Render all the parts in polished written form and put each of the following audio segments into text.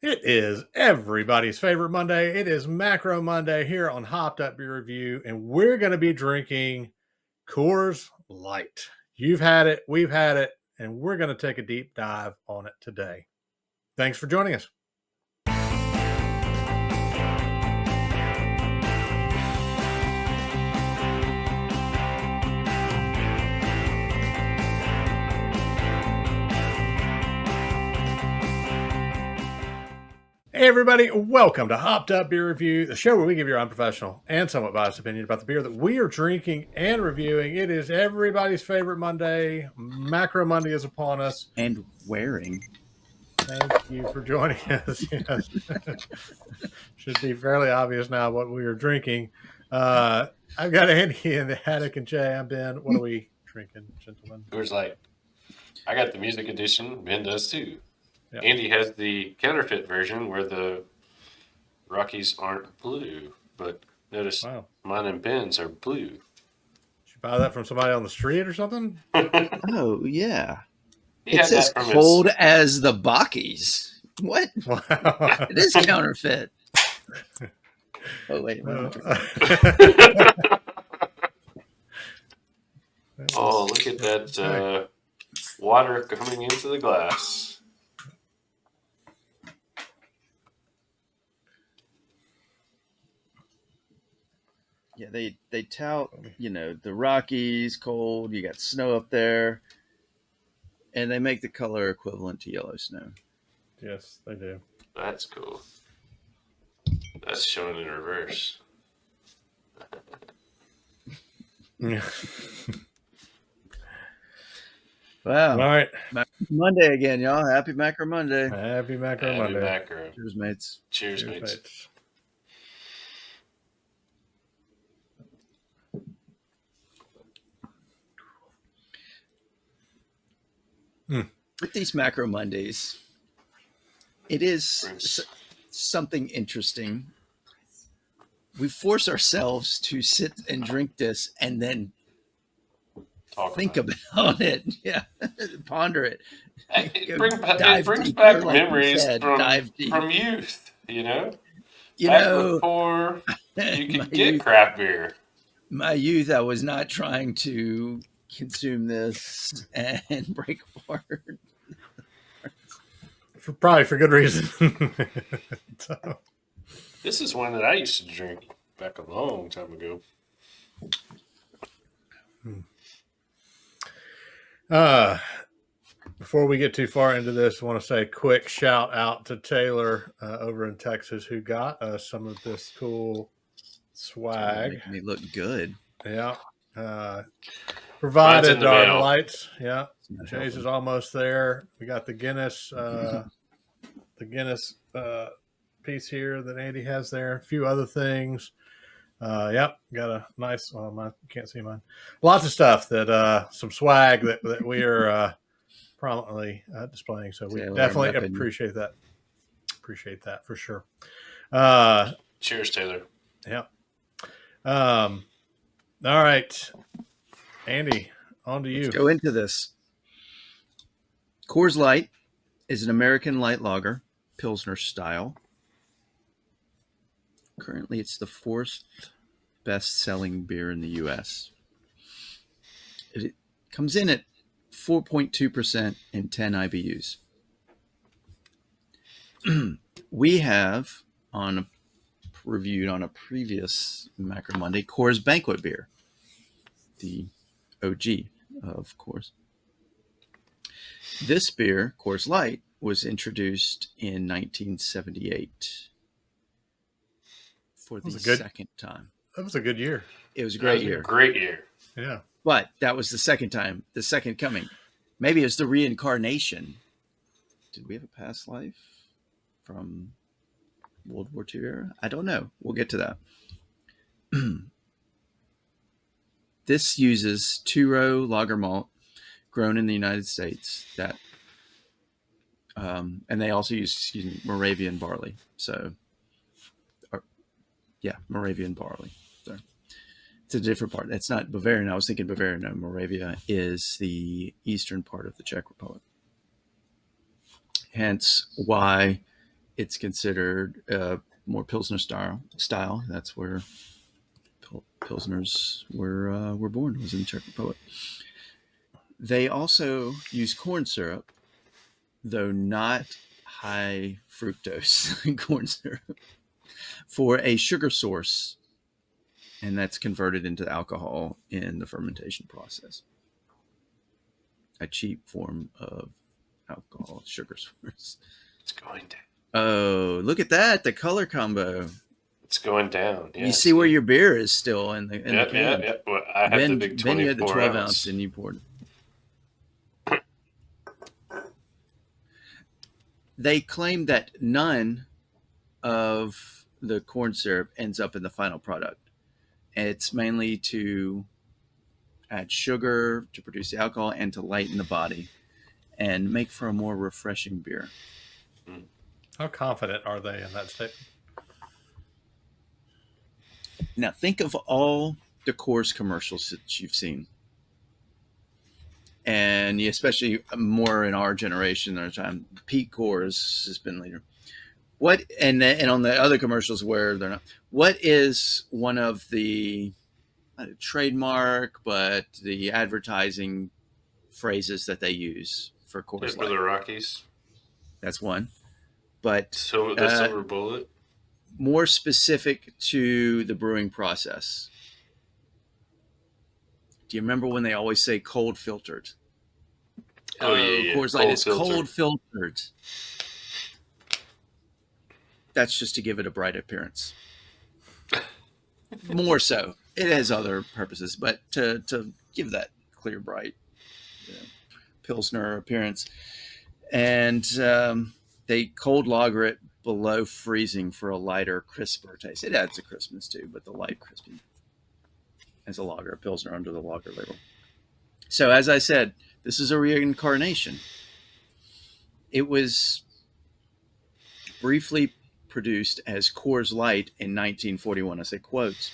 It is everybody's favorite Monday. It is Macro Monday here on Hopped Up Beer Review, and we're going to be drinking Coors Light. You've had it, we've had it, and we're going to take a deep dive on it today. Thanks for joining us. Hey everybody, welcome to Hopped Up Beer Review, the show where we give your unprofessional and somewhat biased opinion about the beer that we are drinking and reviewing. It is everybody's favorite Monday. Macro Monday is upon us. And wearing. Thank you for joining us. Yes. Should be fairly obvious now what we are drinking. I've got Andy in the attic and Jay. I'm Ben. What are we drinking, gentlemen? Coors Light. I got the music edition. Ben does too. Yep. Andy has the counterfeit version where the Rockies aren't blue, but notice mine and Ben's are blue. Did you buy that from somebody on the street or something? Oh, yeah. He it's as cold as the Bakis. What? Wow. It is counterfeit. Oh, wait. Oh, look at that water coming into the glass. Yeah, they tout, the Rockies, cold, you got snow up there, and they make the color equivalent to yellow snow. Yes, they do. That's cool. That's shown in reverse. Wow. All right. Monday again, y'all. Happy Macro Monday. Happy Macro Monday. Macro. Cheers, mates. Cheers, mates. With these Macro Mondays, it is something interesting. We force ourselves to sit and drink this and then think about it. Yeah, ponder it. It brings back memories from youth, before you could get craft beer. My youth, I was not trying to consume this and break apart. Probably for good reason. So. This is one that I used to drink back a long time ago. Before we get too far into this, I want to say a quick shout out to Taylor over in Texas who got us some of this cool swag. They look good. Yeah. Provided our lights. Yeah. Jay's is almost there. We got the Guinness piece here that Andy has there. A few other things. Yep. Got a nice, you can't see mine. Lots of stuff that, some swag that we are prominently displaying. So we definitely appreciate that. Appreciate that for sure. Cheers, Taylor. Yep. All right. Andy, on to you. Let's go into this. Coors Light is an American light lager, Pilsner style. Currently, it's the fourth best-selling beer in the U.S. It comes in at 4.2% and 10 IBUs. We have reviewed on a previous Macro Monday Coors Banquet beer, the OG, of course. This beer, Coors Light, was introduced in 1978 for the second time. That was a good year. It was a great year. Great year. Yeah. But that was the second time, the second coming. Maybe it's the reincarnation. Did we have a past life from World War II era? I don't know. We'll get to that. This uses two-row lager malt grown in the United States and they also use Moravian barley. Moravian barley. So it's a different part. It's not Bavarian. I was thinking Bavaria. No, Moravia is the eastern part of the Czech Republic. Hence why it's considered more Pilsner style. That's where Pilsners were born, was in the Czech Republic. They also use corn syrup, though not high fructose corn syrup, for a sugar source, and that's converted into alcohol in the fermentation process. A cheap form of alcohol, sugar source. It's going down. Oh, look at that! The color combo. It's going down. You see where your beer is still in the can. Yeah. Well, I have the big 24 you had the 12 ounce. ounce, and you poured. They claim that none of the corn syrup ends up in the final product. It's mainly to add sugar to produce the alcohol and to lighten the body and make for a more refreshing beer. How confident are they in that statement? Now, think of all the Coors commercials that you've seen. And especially more in our generation, our time, Pete Coors has been leader. What and on the other commercials where they're not, what is one of the trademark, but the advertising phrases that they use for Coors For the Rockies? That's one. But so the silver bullet? More specific to the brewing process. Do you remember when they always say cold filtered? Oh, yeah. Coors Light is cold filtered. That's just to give it a bright appearance. More so. It has other purposes, but to give that clear, bright Pilsner appearance. And they cold lager it below freezing for a lighter, crisper taste. It adds a crispness too, but the light crispy as a lager, a Pilsner under the lager label. So as I said, this is a reincarnation. It was briefly produced as Coors Light in 1941. I say quotes.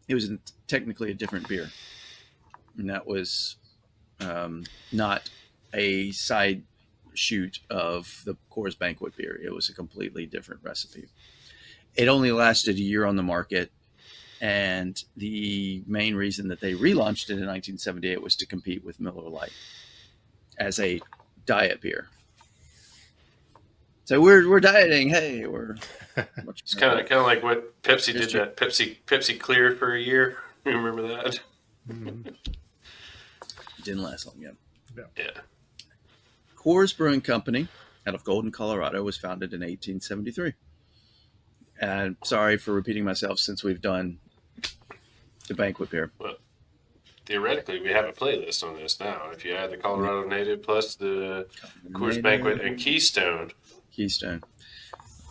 It was technically a different beer. And that was not a side shoot of the Coors Banquet beer. It was a completely different recipe. It only lasted a year on the market. And the main reason that they relaunched it in 1978 was to compete with Miller Lite as a diet beer. So we're dieting. Hey, we're. It's kind of like what Pepsi did. That Pepsi Clear for a year. You remember that? Mm-hmm. Didn't last long. Yeah. Coors Brewing Company, out of Golden, Colorado, was founded in 1873. And sorry for repeating myself since we've done the banquet beer. Well, theoretically, we have a playlist on this now. If you add the Colorado Native plus the Coors Banquet and Keystone.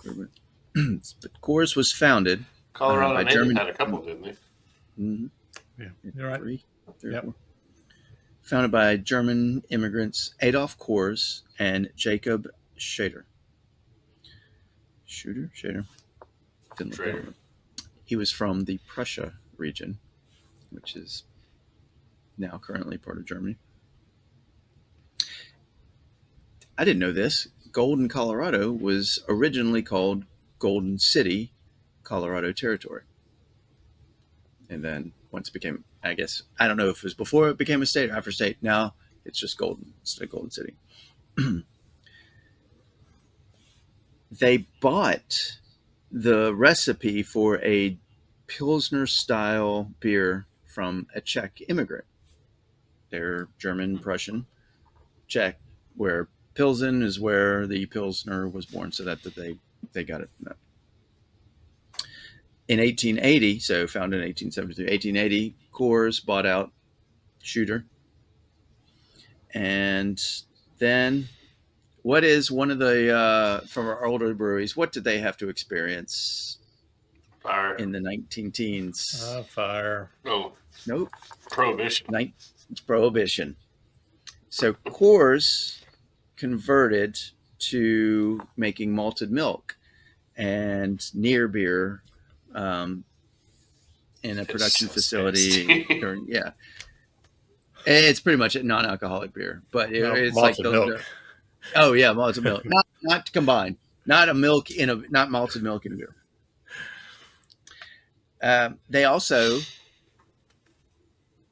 But Coors was founded. Colorado Native had a couple, didn't they? Mm-hmm. Yeah, you're right. Three or four. Founded by German immigrants Adolf Coors and Jacob Schrader. Schrader. He was from the Prussia region, which is now currently part of Germany. I didn't know this. Golden, Colorado was originally called Golden City, Colorado Territory. And then once it became, I guess, I don't know if it was before it became a state or after state. Now it's just Golden instead of Golden City. They bought the recipe for a Pilsner style beer from a Czech immigrant. They're German, Prussian, Czech, where Pilsen is where the Pilsner was born, so that they got it from that. In 1880, so founded in 1873, 1880, Coors bought out Schrader. And then what is one of the, from our older breweries, what did they have to experience? Fire. In the 19-teens? Fire. Oh. Nope. Prohibition. It's Prohibition. So Coors converted to making malted milk and near beer in a production facility. It's pretty much a non-alcoholic beer, but it's like milk. Oh yeah, malted milk. Not combined. not malted milk in a beer. They also,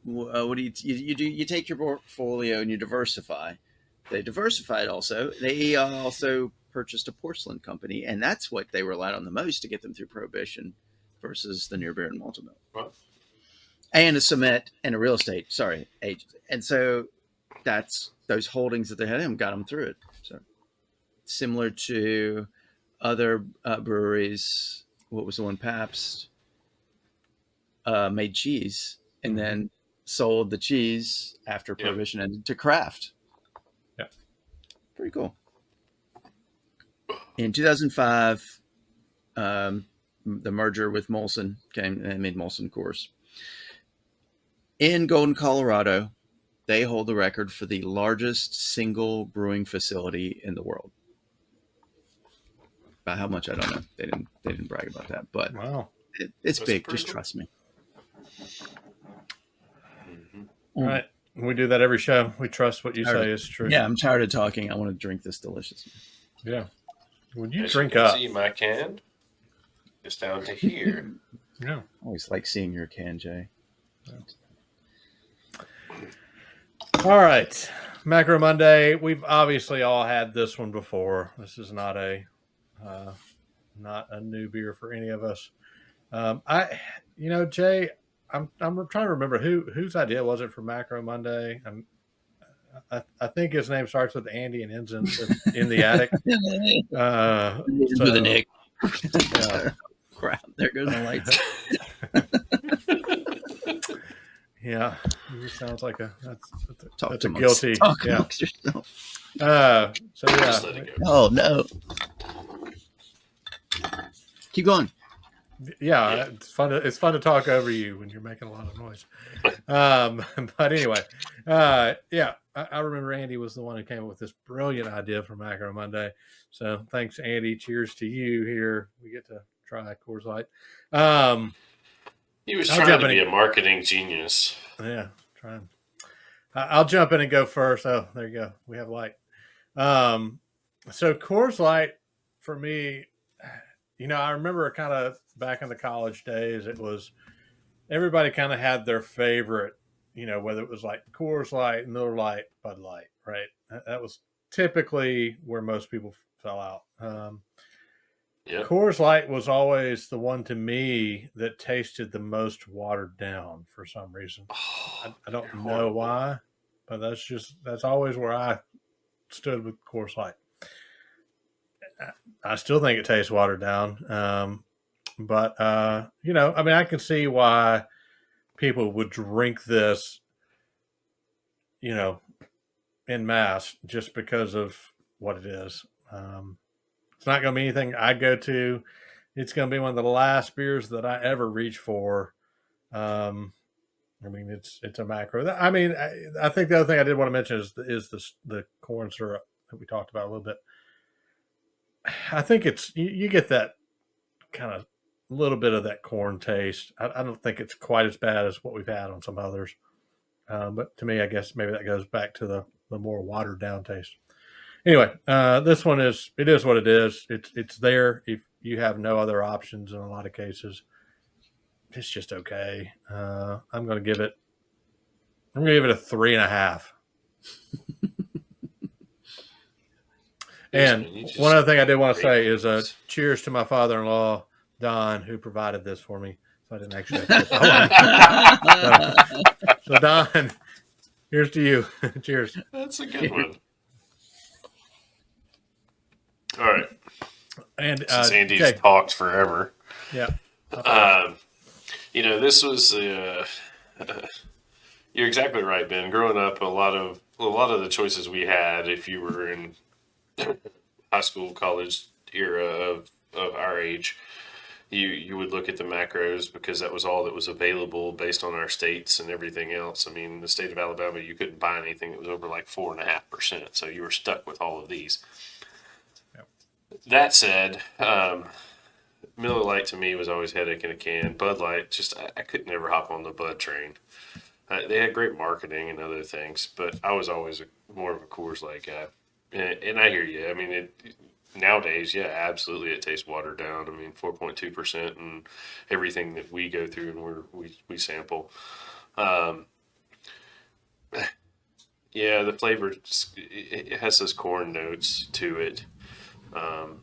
what do you do? You take your portfolio and you diversify. They diversified also. They also purchased a porcelain company, and that's what they relied on the most to get them through Prohibition versus the near beer and malted milk. What? And a cement and a real estate, agent. And so that's those holdings that they had got them through it. So similar to other breweries, what was the one? Pabst made cheese and then sold the cheese after Prohibition ended to Kraft. Yeah. Pretty cool. In 2005, the merger with Molson came and made Molson Coors. In Golden, Colorado, they hold the record for the largest single brewing facility in the world. By how much, I don't know. They didn't brag about that, but wow, it's big. Just trust me. All right. We do that every show. We trust what you say is true. Yeah, I'm tired of talking. I want to drink this deliciousness. Yeah. Would you As drink you can up? see my can. It's down to here. Yeah. I always like seeing your can, Jay. All right. Macro Monday. We've obviously all had this one before. This is not a new beer for any of us. Jay, I'm trying to remember whose idea was it for Macro Monday. I think his name starts with Andy and ends in the attic. With an egg. Yeah. Crap! There goes the lights. Yeah, it sounds like that's a amongst, guilty. Talk yeah. amongst yourself. So yeah. Just let it go. Oh no. Keep going. Yeah, it's fun to talk over you when you're making a lot of noise. But anyway, I remember Andy was the one who came up with this brilliant idea for Macro Monday. So thanks, Andy. Cheers to you here. We get to try Coors Light. He was trying to be a marketing genius. Yeah, trying. I'll jump in and go first. Oh, there you go. We have light. So Coors Light for me, I remember kind of back in the college days, it was everybody kind of had their favorite, whether it was like Coors Light, Miller Lite, Bud Light, right? That was typically where most people fell out. Coors Light was always the one to me that tasted the most watered down for some reason. I don't know why, but that's always where I stood with Coors Light. I still think it tastes watered down. But I can see why people would drink this, en masse just because of what it is. It's not going to be anything I go to. It's going to be one of the last beers that I ever reach for. It's a macro. I think the other thing I did want to mention is the corn syrup that we talked about a little bit. I think you get that kind of little bit of that corn taste. I don't think it's quite as bad as what we've had on some others. But to me, I guess maybe that goes back to the more watered down taste. Anyway, this one is what it is. It's there if you have no other options in a lot of cases. It's just okay. I'm going to give it a 3.5. And one other thing I did want to say is cheers to my father-in-law, Don, who provided this for me. So I didn't actually have to. So Don, here's to you. Cheers. That's a good one. All right. And since Andy's talked forever. Yeah. This was you're exactly right, Ben. Growing up, a lot of the choices we had, if you were in high school, college era of our age, you would look at the macros because that was all that was available based on our states and everything else. I mean, the state of Alabama, you couldn't buy anything that was over like 4.5%, so you were stuck with all of these. Yep. That said, Miller Lite to me was always headache in a can. Bud Light, I could never hop on the Bud train. They had great marketing and other things, but I was always more of a Coors Light guy. And I hear you. I mean, nowadays, yeah, absolutely, it tastes watered down. I mean, 4.2% and everything that we go through and we sample. Um, yeah, the flavor it has those corn notes to it. Um,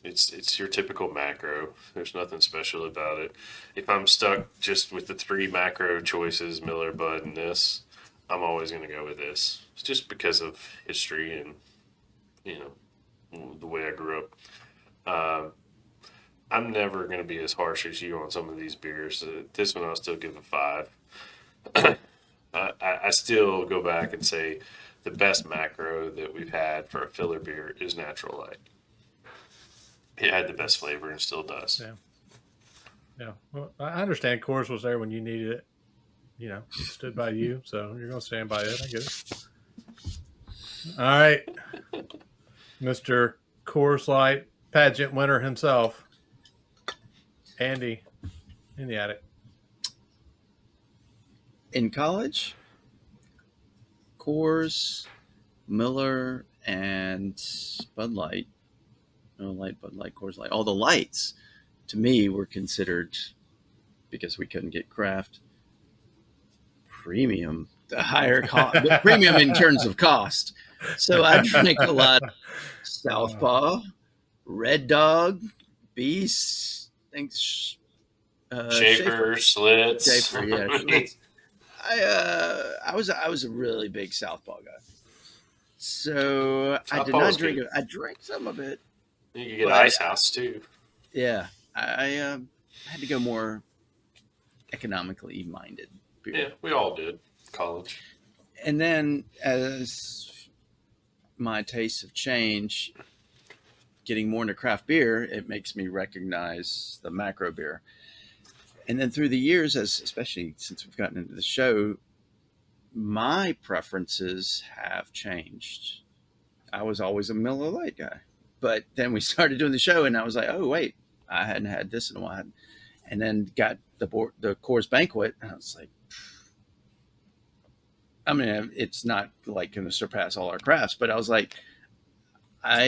it's your typical macro. There's nothing special about it. If I'm stuck just with the three macro choices, Miller, Bud, and this, I'm always going to go with this. It's just because of history and you know the way I grew up. Um, I'm never going to be as harsh as you on some of these beers. This one I'll still give a 5. I still go back and say the best macro that we've had for a filler beer is Natural Light. It had the best flavor and still does. Yeah. Yeah. Well, I understand Coors was there when you needed it. You know, it stood by you, so you're going to stand by it. I get it. All right. Mr. Coors Light pageant winner himself, Andy in the attic. In college, Coors, Miller, and Bud Light, Bud Light, Coors Light, all the lights to me were considered, because we couldn't get craft, premium, the higher cost, premium in terms of cost. So I drank a lot of Southpaw, Red Dog, Beast, thanks, Schaefer, Schlitz. Schaefer, yeah, Schlitz. I was a really big Southpaw guy, so I did not drink it. I drank some of it. You could get Ice House too. Yeah, I had to go more economically minded beer. Yeah, we all did college. And then as my tastes have changed, getting more into craft beer, it makes me recognize the macro beer. And then through the years, especially since we've gotten into the show, my preferences have changed. I was always a Miller Lite guy, but then we started doing the show, and I was like, oh wait, I hadn't had this in a while, and then got the Coors Banquet, and I was like, I mean, it's not like going to surpass all our crafts, but I was like, I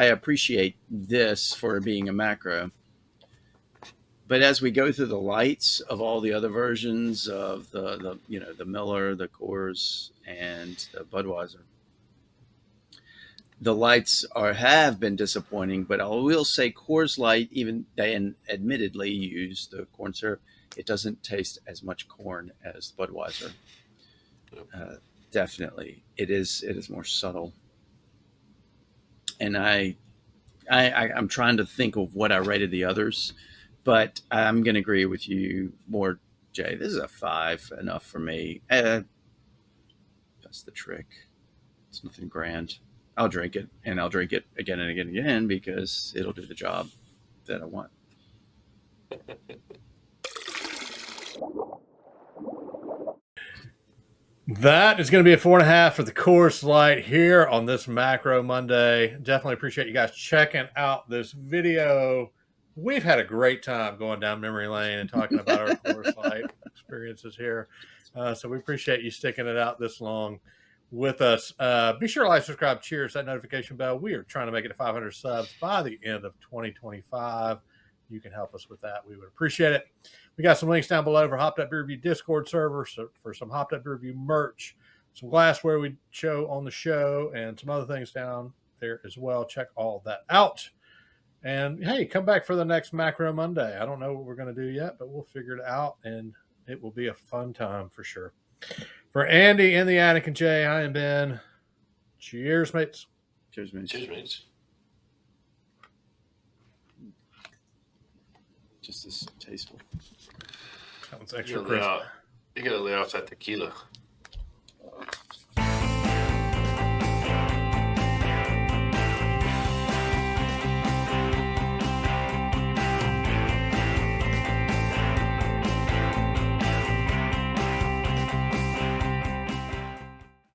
appreciate this for being a macro. But as we go through the lights of all the other versions of the Miller, the Coors, and the Budweiser, the lights have been disappointing. But I will say Coors Light, even they admittedly use the corn syrup, it doesn't taste as much corn as Budweiser. Definitely, it is more subtle. And I'm trying to think of what I rated the others. But I'm going to agree with you more, Jay. This is a 5 enough for me. That's the trick. It's nothing grand. I'll drink it, and I'll drink it again and again and again because it'll do the job that I want. That is going to be a 4.5 for the Coors Light here on this Macro Monday. Definitely appreciate you guys checking out this video. We've had a great time going down memory lane and talking about our Coors Light experiences here. So we appreciate you sticking it out this long with us. Be sure to like, subscribe, cheers, that notification bell. We are trying to make it to 500 subs by the end of 2025. You can help us with that. We would appreciate it. We got some links down below for Hopped Up Beer Review Discord server, so for some Hopped Up Beer Review merch, some glassware we show on the show, and some other things down there as well. Check all that out. And hey, come back for the next Macro Monday. I don't know what we're going to do yet, but we'll figure it out, and it will be a fun time for sure. For Andy in the attic and Jay, I am Ben. Cheers, mates. Cheers, mates. Cheers, mates. Just as tasteful. That one's extra crisp. You got to lay off that tequila.